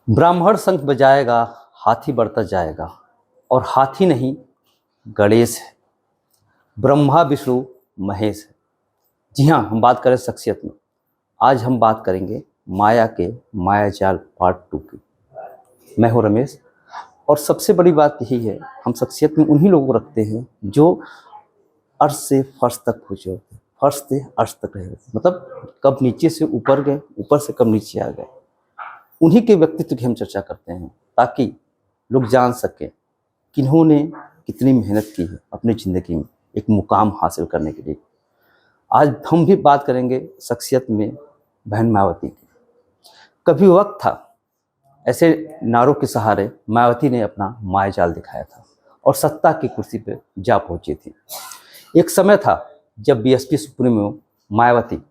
ब्राह्मण शंख बजाएगा, हाथी बढ़ता जाएगा। और हाथी नहीं, गणेश है। ब्रह्मा विष्णु महेश है। जी हाँ, हम बात करें शख्सियत में। आज हम बात करेंगे माया के मायाजाल पार्ट 2 की। मैं हूँ रमेश। और सबसे बड़ी बात यही है, हम शख्सियत में उन्हीं लोगों को रखते हैं जो अर्श से फर्श तक पहुँचे होते हैं, फर्श से अर्श तक रहे होते हैं। मतलब कब नीचे से ऊपर गए, ऊपर से कब नीचे आ गए। उन्हीं के व्यक्तित्व की हम चर्चा करते हैं ताकि लोग जान सकें किन्होंने कितनी मेहनत की है अपनी ज़िंदगी में एक मुकाम हासिल करने के लिए। आज हम भी बात करेंगे शख्सियत में बहन मायावती की। कभी वक्त था ऐसे नारों के सहारे मायावती ने अपना मायाजाल दिखाया था और सत्ता की कुर्सी पर जा पहुंची थी। एक समय था जब बीएसपी सुप्रीमो मायावती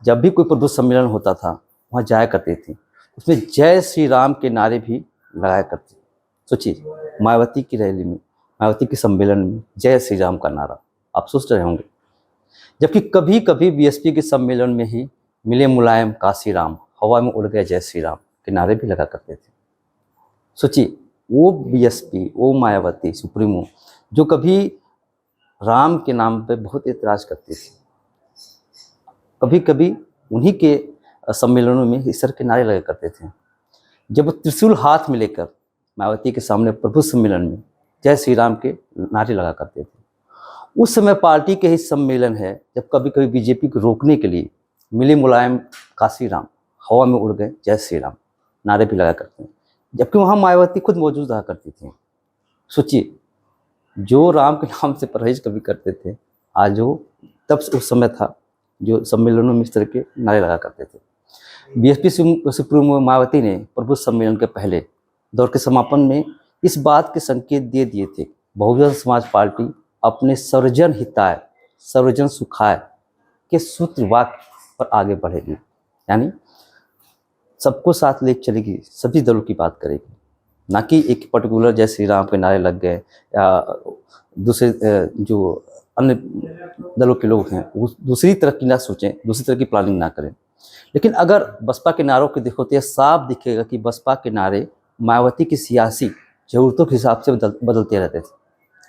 जब भी कोई प्रबुद्ध सम्मेलन होता था वहाँ जाया करती थी। उसमें जय श्री राम के नारे भी लगाया करती। सोचिए, मायावती की रैली में, मायावती के सम्मेलन में जय श्री राम का नारा, आप सोच रहे होंगे। जबकि कभी कभी बीएसपी के सम्मेलन में ही मिले मुलायम काशी राम, हवा में उड़ गए जय श्री राम के नारे भी लगा करते थे। सोचिए, वो बीएसपी, वो मायावती सुप्रीमो जो कभी राम के नाम पे बहुत एतराज़ करती थी, कभी कभी उन्हीं के सम्मेलनों में इस तरह के नारे लगा करते थे। जब वो त्रिशूल हाथ में लेकर मायावती के सामने प्रभु सम्मेलन में जय श्री राम के नारे लगा करते थे। उस समय पार्टी के ही सम्मेलन है जब कभी कभी बीजेपी को रोकने के लिए मिले मुलायम काशी राम, हवा में उड़ गए जय श्री राम नारे भी लगा करते हैं, जबकि वहाँ मायावती खुद मौजूद रहा करती थी। सोचिए, जो राम के नाम से परहेज कभी करते थे, आज वो तब उस समय था जो सम्मेलनों में इस तरह के नारे लगा करते थे। बीएसपी सुप्रीमो मायावती ने प्रबुद्ध सम्मेलन के पहले दौर के समापन में इस बात के संकेत दे दिए थे बहुजन समाज पार्टी अपने सर्वजन हिताय सर्वजन सुखाय के सूत्र वाक्य पर आगे बढ़ेगी। यानी सबको साथ ले चलेगी, सभी दलों की बात करेगी, ना कि एक पर्टिकुलर जय श्री राम के नारे लग गए या दूसरे जो अन्य दलों के लोग हैं वो दूसरी तरह की ना सोचें, दूसरी तरह की प्लानिंग ना करें। लेकिन अगर बसपा के नारों को देखो तो यह साफ दिखेगा कि बसपा के नारे मायावती की सियासी ज़रूरतों के हिसाब से बदलते रहते थे।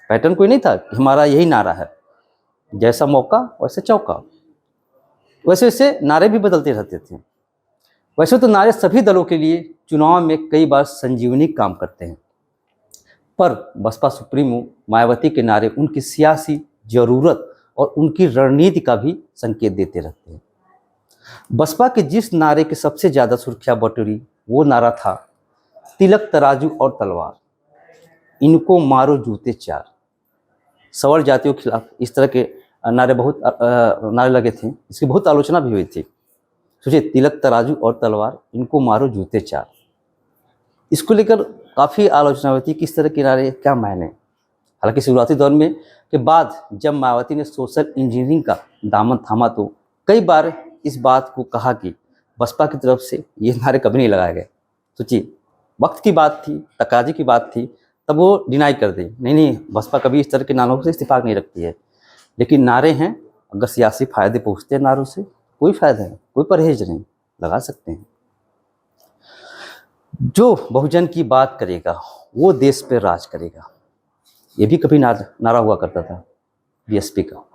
पैटर्न कोई नहीं था कि हमारा यही नारा है, जैसा मौका वैसे चौका। वैसे वैसे नारे भी बदलते रहते थे। वैसे तो नारे सभी दलों के लिए चुनाव में कई बार संजीवनी काम करते हैं, पर बसपा सुप्रीमो मायावती के नारे उनकी सियासी ज़रूरत और उनकी रणनीति का भी संकेत देते रहते हैं। बसपा के जिस नारे की सबसे ज़्यादा सुर्खियाँ बटोरी वो नारा था तिलक तराजू और तलवार, इनको मारो जूते चार। सवर्ण जातियों के खिलाफ इस तरह के नारे नारे लगे थे, इसकी बहुत आलोचना भी हुई थी। सोचिए, तिलक तराजू और तलवार, इनको मारो जूते चार। इसको लेकर काफ़ी आलोचना हुई थी कि इस तरह के नारे क्या मायने। हालांकि शुरुआती दौर में के बाद जब मायावती ने सोशल इंजीनियरिंग का दामन थामा तो कई बार इस बात को कहा कि बसपा की तरफ से ये नारे कभी नहीं लगाए गए। सोचिए, वक्त की बात थी, तकाजी की बात थी, तब वो डिनाई कर दी, नहीं बसपा कभी इस तरह के नारों से इस्तीफाक नहीं रखती है। लेकिन नारे हैं, अगर सियासी फायदे पहुँचते हैं नारों से, कोई फायदा नहीं, कोई परहेज नहीं, लगा सकते हैं। जो बहुजन की बात करेगा वो देश पे राज करेगा, ये भी कभी नारा हुआ करता था बीएसपी का।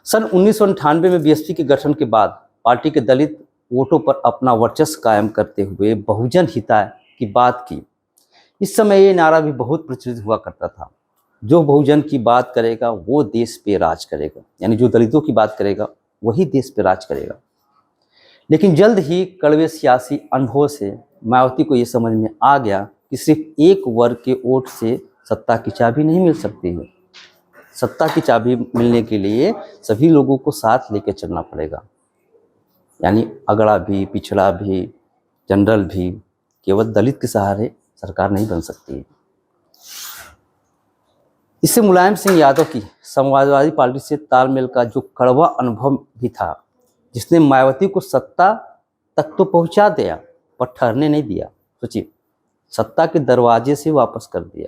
सन 1998 में बीएसपी के गठन के बाद पार्टी के दलित वोटों पर अपना वर्चस्व कायम करते हुए बहुजन हिताय की बात की। इस समय ये नारा भी बहुत प्रचलित हुआ करता था, जो बहुजन की बात करेगा वो देश पे राज करेगा। यानी जो दलितों की बात करेगा वही देश पे राज करेगा। लेकिन जल्द ही कड़वे सियासी अनुभव से मायावती को ये समझ में आ गया कि सिर्फ एक वर्ग के वोट से सत्ता की चाबी नहीं मिल सकती है। सत्ता की चाबी मिलने के लिए सभी लोगों को साथ लेकर चलना पड़ेगा। यानी अगड़ा भी, पिछड़ा भी, जनरल भी, केवल दलित के सहारे सरकार नहीं बन सकती। इससे मुलायम सिंह यादव की समाजवादी पार्टी से तालमेल का जो कड़वा अनुभव भी था, जिसने मायावती को सत्ता तक तो पहुंचा दिया पर ठहरने नहीं दिया। सोचिए, सत्ता के दरवाजे से वापस कर दिया।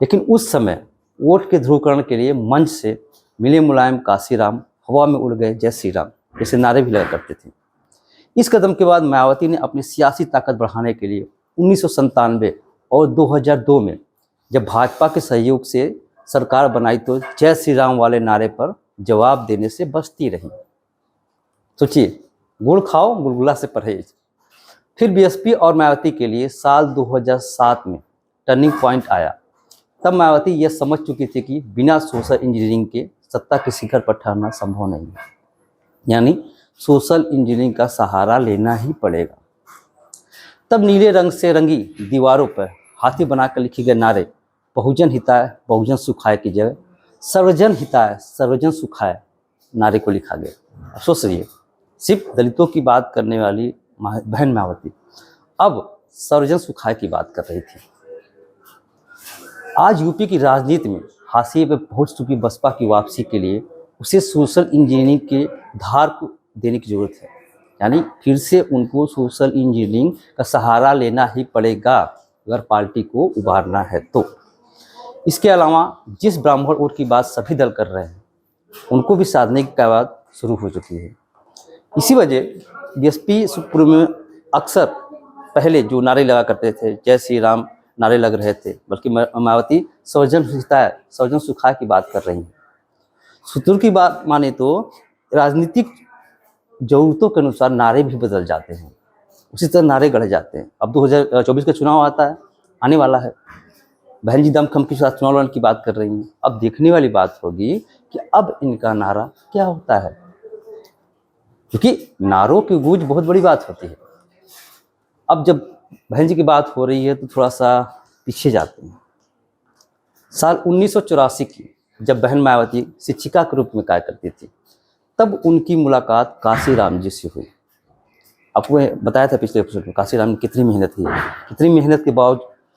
लेकिन उस समय वोट के ध्रुवीकरण के लिए मंच से मिले मुलायम काशी राम, हवा में उड़ गए जय श्री राम जैसे नारे भी लगा करते थे। इस कदम के बाद मायावती ने अपनी सियासी ताकत बढ़ाने के लिए 1997 और 2002 में जब भाजपा के सहयोग से सरकार बनाई तो जय श्री राम वाले नारे पर जवाब देने से बचती रही। सोचिए, गुड़ खाओ गुलगुला से परहेज। फिर बीएसपी और मायावती के लिए साल 2007 में टर्निंग पॉइंट आया। तब मायावती यह समझ चुकी थी कि बिना सोशल इंजीनियरिंग के सत्ता के शिखर पर ठहरना संभव नहीं है, यानी सोशल इंजीनियरिंग का सहारा लेना ही पड़ेगा। तब नीले रंग से रंगी दीवारों पर हाथी बनाकर लिखे गए नारे बहुजन हिताय बहुजन सुखाय की जगह सर्वजन हिताय सर्वजन सुखाय नारे को लिखा गया। अब सोच रही है, सिर्फ दलितों की बात करने वाली बहन मायावती अब सर्वजन सुखाय की बात कर रही थी। आज यूपी की राजनीति में हाशिए पर पहुंच चुकी बसपा की वापसी के लिए उसे सोशल इंजीनियरिंग के धार को देने की जरूरत है, यानी फिर से उनको सोशल इंजीनियरिंग का सहारा लेना ही पड़ेगा अगर पार्टी को उभारना है तो। इसके अलावा जिस ब्राह्मण वोट की बात सभी दल कर रहे हैं उनको भी साधने की कवायद शुरू हो चुकी है। इसी वजह बीएसपी सुप्रीमो में अक्सर पहले जो नारे लगा करते थे, जय श्री राम नारे लग रहे थे, बल्कि मायावती सर्वजन हिताय सर्वजन सुखाय की बात कर रही हैं। सूत्र की बात माने तो राजनीतिक जरूरतों के अनुसार नारे भी बदल जाते हैं, उसी तरह नारे गढ़े जाते हैं। अब 2024 का चुनाव आता है, आने वाला है। बहन जी दमखम के साथ चुनाव लड़ने की बात कर रही हैं। अब देखने वाली बात होगी कि अब इनका नारा क्या होता है, क्योंकि नारों की गूंज बहुत बड़ी बात होती है। अब जब बहन जी की बात हो रही है तो थोड़ा सा पीछे जाते हैं। साल 1984 की जब बहन मायावती शिक्षिका के रूप में कार्य करती थी, तब उनकी मुलाकात काशीराम जी से हुई। आपको बताया था पिछले एपिसोड में काशीराम ने कितनी मेहनत की, कितनी मेहनत के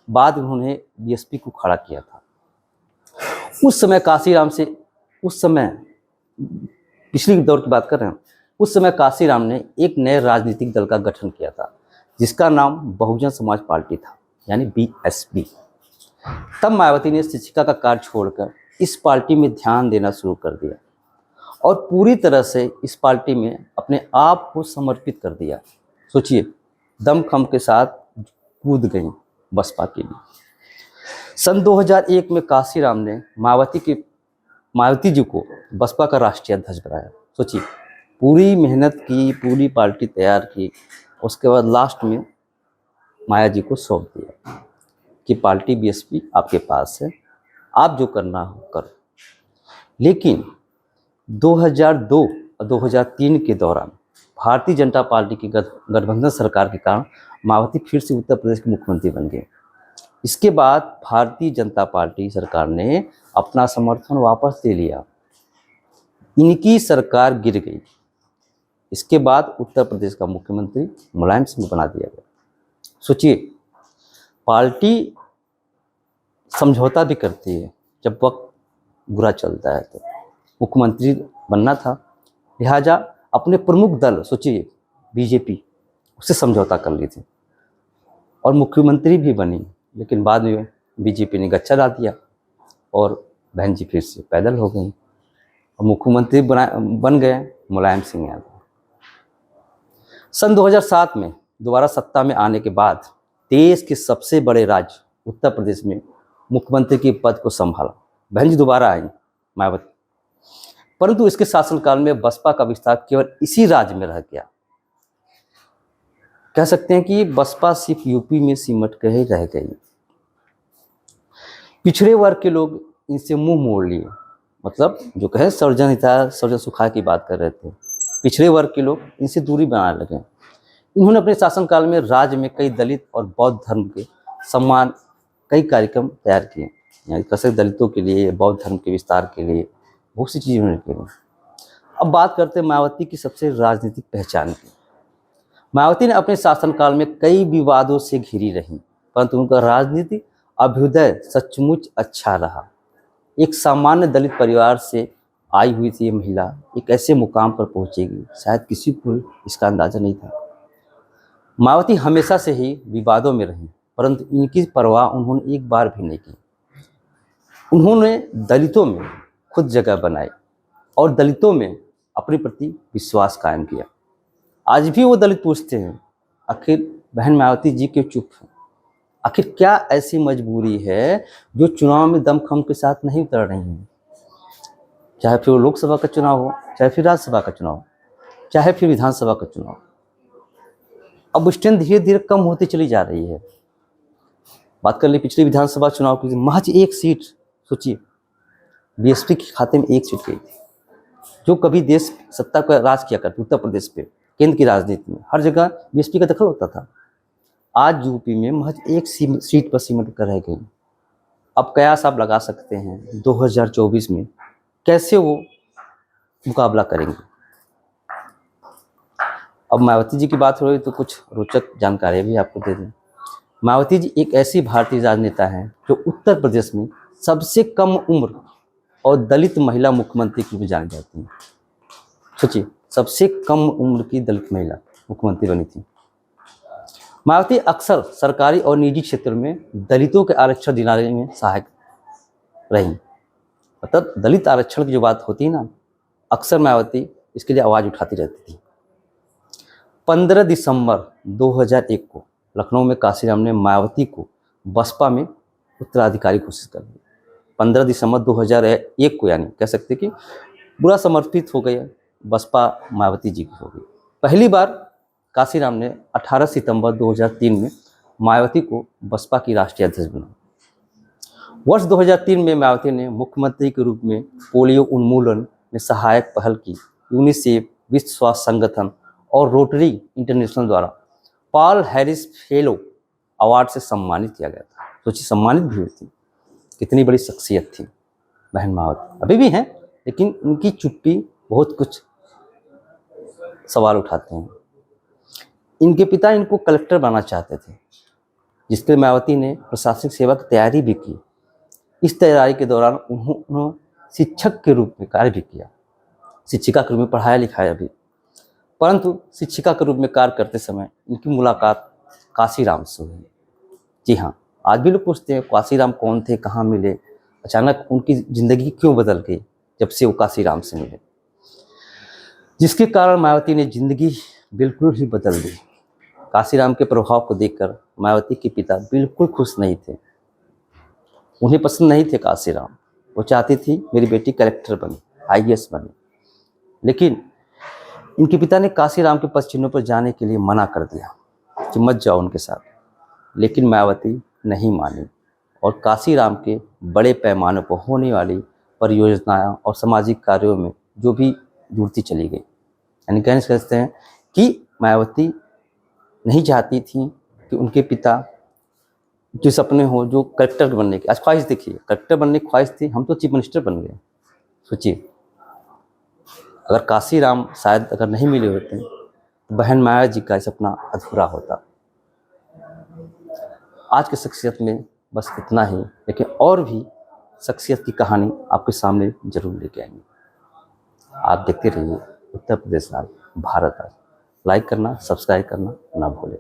बाद उन्होंने बीएसपी को खड़ा किया था। उस समय काशीराम से, उस समय पिछले दौर की बात कर रहे हैं, उस समय काशीराम ने एक नए राजनीतिक दल का गठन किया था जिसका नाम बहुजन समाज पार्टी था, यानी बीएसपी। तब मायावती ने शिक्षिका का कार्य छोड़कर इस पार्टी में ध्यान देना शुरू कर दिया और पूरी तरह से इस पार्टी में अपने आप को समर्पित कर दिया। सोचिए, दमखम के साथ कूद गई बसपा के लिए। सन 2001 में काशीराम ने मायावती जी को बसपा का राष्ट्रीय अध्यक्ष बनाया। सोचिए, पूरी मेहनत की, पूरी पार्टी तैयार की, उसके बाद लास्ट में माया जी को सौंप दिया कि पार्टी बीएसपी आपके पास है, आप जो करना हो करो। लेकिन 2002 और 2003 के दौरान भारतीय जनता पार्टी की गठबंधन सरकार के कारण मायावती फिर से उत्तर प्रदेश के मुख्यमंत्री बन गए। इसके बाद भारतीय जनता पार्टी सरकार ने अपना समर्थन वापस ले लिया, इनकी सरकार गिर गई। इसके बाद उत्तर प्रदेश का मुख्यमंत्री मुलायम सिंह बना दिया गया। सोचिए, पार्टी समझौता भी करती है जब वक्त बुरा चलता है। तो मुख्यमंत्री बनना था, लिहाजा अपने प्रमुख दल, सोचिए बीजेपी, उससे समझौता कर ली थी और मुख्यमंत्री भी बनी। लेकिन बाद में बीजेपी ने गच्चा डाल दिया और बहन जी फिर से पैदल हो गई और मुख्यमंत्री बन गए मुलायम सिंह यादव। सन 2007 में दोबारा सत्ता में आने के बाद देश के सबसे बड़े राज्य उत्तर प्रदेश में मुख्यमंत्री के पद को संभाला। बहन जी दोबारा आई मायावती, परंतु इसके शासनकाल में बसपा का विस्तार केवल इसी राज्य में रह गया। कह सकते हैं कि बसपा सिर्फ यूपी में सिमट कर ही रह गई। पिछड़े वर्ग के लोग इनसे मुंह मोड़ लिए, मतलब जो कहे सर्वजन हिताय सर्वजन सुखाय की बात कर रहे थे, पिछड़े वर्ग के लोग इनसे दूरी बनाने लगे। इन्होंने अपने शासनकाल में राज्य में कई दलित और बौद्ध धर्म के सम्मान कई कार्यक्रम तैयार किए, यानी कैसे दलितों के लिए, बौद्ध धर्म के विस्तार के लिए बहुत सी चीज़ें उन्होंने की। अब बात करते हैं मायावती की सबसे राजनीतिक पहचान की। मायावती ने अपने शासनकाल में कई विवादों से घिरी रही, परंतु उनका राजनीतिक अभ्युदय सचमुच अच्छा रहा। एक सामान्य दलित परिवार से आई हुई थी ये महिला एक ऐसे मुकाम पर पहुंचेगी, शायद किसी को इसका अंदाजा नहीं था। मायावती हमेशा से ही विवादों में रही, परंतु इनकी परवाह उन्होंने एक बार भी नहीं की। उन्होंने दलितों में खुद जगह बनाई और दलितों में अपने प्रति विश्वास कायम किया। आज भी वो दलित पूछते हैं आखिर बहन मायावती जी क्यों चुप हैं, आखिर क्या ऐसी मजबूरी है जो चुनाव में दमखम के साथ नहीं उतर रही हैं। चाहे फिर वो लोकसभा का चुनाव हो, चाहे फिर राज्यसभा का चुनाव, चाहे फिर विधानसभा का चुनाव, अब स्ट्रेंथ धीरे धीरे कम होती चली जा रही है। बात कर ली पिछले विधानसभा चुनाव की, महज एक सीट, सोचिए बीएसपी के खाते में एक सीट गई थी, जो कभी देश सत्ता का राज किया करती उत्तर प्रदेश पे, केंद्र की राजनीति में हर जगह बीएसपी का दखल होता था। आज यूपी में महज एक सीट पर सिमट कर रह गई। अब कयास आप लगा सकते हैं 2024 में कैसे वो मुकाबला करेंगे। अब मायावती जी की बात हो रही तो कुछ रोचक जानकारी भी आपको दे दें। मायावती जी एक ऐसी भारतीय राजनेता हैं जो उत्तर प्रदेश में सबसे कम उम्र और दलित महिला मुख्यमंत्री के रूप में जानी जाती हैं। सोचिए, सबसे कम उम्र की दलित महिला मुख्यमंत्री बनी थी। मायावती अक्सर सरकारी और निजी क्षेत्र में दलितों के आरक्षण दिलाने में सहायक रही। मतलब दलित आरक्षण की जो बात होती है ना, अक्सर मायावती इसके लिए आवाज़ उठाती रहती थी। 15 दिसंबर 2001 को लखनऊ में काशीराम ने मायावती को बसपा में उत्तराधिकारी घोषित कर दिया। 15 दिसंबर 2001 को, यानी कह सकते कि बुरा समर्पित हो गया, बसपा मायावती जी की हो गई। पहली बार काशीराम ने 18 सितंबर 2003 में मायावती को बसपा की राष्ट्रीय अध्यक्ष बनाया। वर्ष 2003 में मायावती ने मुख्यमंत्री के रूप में पोलियो उन्मूलन में सहायक पहल की। यूनिसेफ, विश्व स्वास्थ्य संगठन और रोटरी इंटरनेशनल द्वारा पॉल हैरिस फेलो अवार्ड से सम्मानित किया गया था। सोचिए, सम्मानित भी हुई थी। कितनी बड़ी शख्सियत थी बहन मायावती। अभी भी हैं, लेकिन उनकी चुप्पी बहुत कुछ सवाल उठाते हैं। इनके पिता इनको कलेक्टर बनाना चाहते थे, जिसके लिए मायावती ने प्रशासनिक सेवा की तैयारी भी की। इस तैयारी के दौरान उन्होंने शिक्षक के रूप में कार्य भी किया, शिक्षिका के रूप में पढ़ाया लिखाया भी। परंतु शिक्षिका के रूप में कार्य करते समय इनकी मुलाकात काशीराम से हुई। जी हाँ, आज भी लोग पूछते हैं काशीराम कौन थे, कहाँ मिले, अचानक उनकी ज़िंदगी क्यों बदल गई जब से वो काशीराम से मिले, जिसके कारण मायावती ने ज़िंदगी बिल्कुल ही बदल दी। काशीराम के प्रभाव को देखकर मायावती के पिता बिल्कुल खुश नहीं थे। उन्हें पसंद नहीं थे काशीराम। वो चाहती थी मेरी बेटी कलेक्टर बने, आईएएस बने। लेकिन इनके पिता ने काशीराम के पद चिन्हों पर जाने के लिए मना कर दिया कि मत जाओ उनके साथ। लेकिन मायावती नहीं मानी और काशीराम के बड़े पैमाने पर होने वाली परियोजनाएं और सामाजिक कार्यों में जो भी जुड़ती चली गई। यानी कहना सकते हैं कि मायावती नहीं चाहती थी कि उनके पिता जो सपने हो, जो कलेक्टर बनने की आज ख्वाहिश, देखिए कलेक्टर बनने की ख्वाहिश थी, हम तो चीफ मिनिस्टर बन गए। सोचिए, अगर काशीराम शायद अगर नहीं मिले होते तो बहन माया जी का सपना अधूरा होता। आज की शख्सियत में बस इतना ही, लेकिन और भी शख्सियत की कहानी आपके सामने जरूर लेके आएंगे। आप देखते रहिए उत्तर प्रदेश आज, भारत आज। लाइक करना, सब्सक्राइब करना ना भूलें।